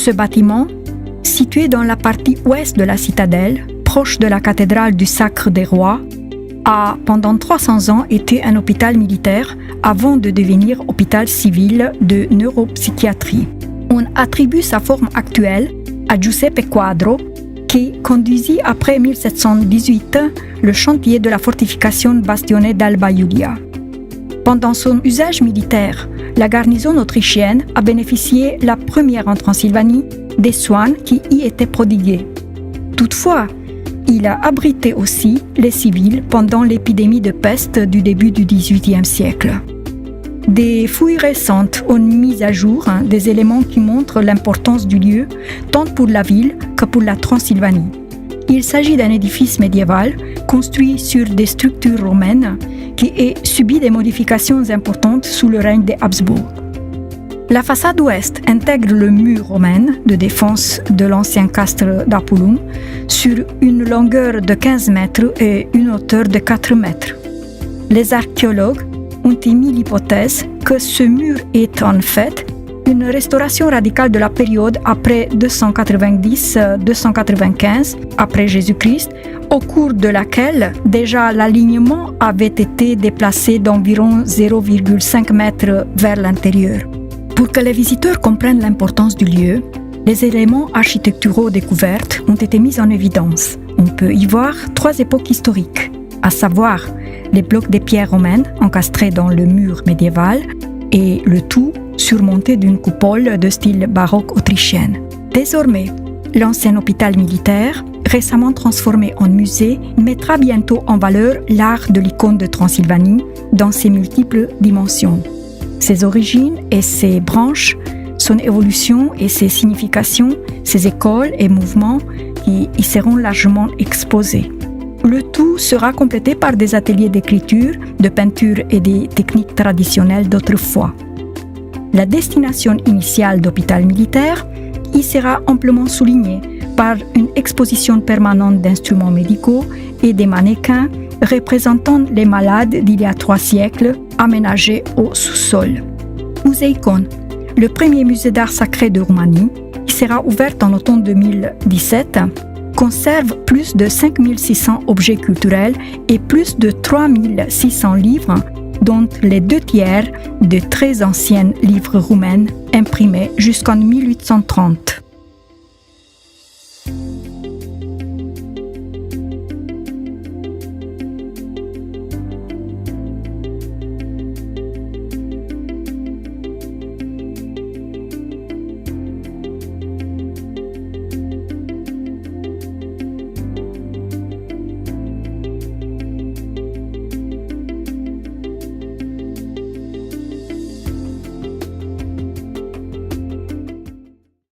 Ce bâtiment, situé dans la partie ouest de la citadelle, proche de la cathédrale du Sacre des Rois, a pendant 300 ans été un hôpital militaire avant de devenir hôpital civil de neuropsychiatrie. On attribue sa forme actuelle à Giuseppe Quadro, qui conduisit après 1718 le chantier de la fortification bastonnée d'Alba Iulia. Pendant son usage militaire, la garnison autrichienne a bénéficié la première en Transylvanie des soins qui y étaient prodigués. Toutefois, il a abrité aussi les civils pendant l'épidémie de peste du début du XVIIIe siècle. Des fouilles récentes ont mis à jour des éléments qui montrent l'importance du lieu, tant pour la ville que pour la Transylvanie. Il s'agit d'un édifice médiéval construit sur des structures romaines qui a subi des modifications importantes sous le règne des Habsbourg. La façade ouest intègre le mur romain de défense de l'ancien castre d'Apulum sur une longueur de 15 mètres et une hauteur de 4 mètres. Les archéologues ont émis l'hypothèse que ce mur est en fait une restauration radicale de la période après 290-295 après Jésus-Christ, au cours de laquelle déjà l'alignement avait été déplacé d'environ 0,5 mètres vers l'intérieur. Pour que les visiteurs comprennent l'importance du lieu, les éléments architecturaux découverts ont été mis en évidence. On peut y voir 3 époques historiques, à savoir les blocs de pierre romaines encastrés dans le mur médiéval et le tout surmonté d'une coupole de style baroque autrichien. Désormais, l'ancien hôpital militaire, récemment transformé en musée, mettra bientôt en valeur l'art de l'icône de Transylvanie dans ses multiples dimensions. Ses origines et ses branches, son évolution et ses significations, ses écoles et mouvements qui y seront largement exposés. Le tout sera complété par des ateliers d'écriture, de peinture et des techniques traditionnelles d'autrefois. La destination initiale d'hôpital militaire y sera amplement soulignée par une exposition permanente d'instruments médicaux et des mannequins représentant les malades d'il y a 3 siècles aménagés au sous-sol. Museikon, le premier musée d'art sacré de Roumanie, qui sera ouvert en automne 2017, conserve plus de 5600 objets culturels et plus de 3600 livres, dont les 2/3 de très anciens livres roumains imprimés jusqu'en 1830.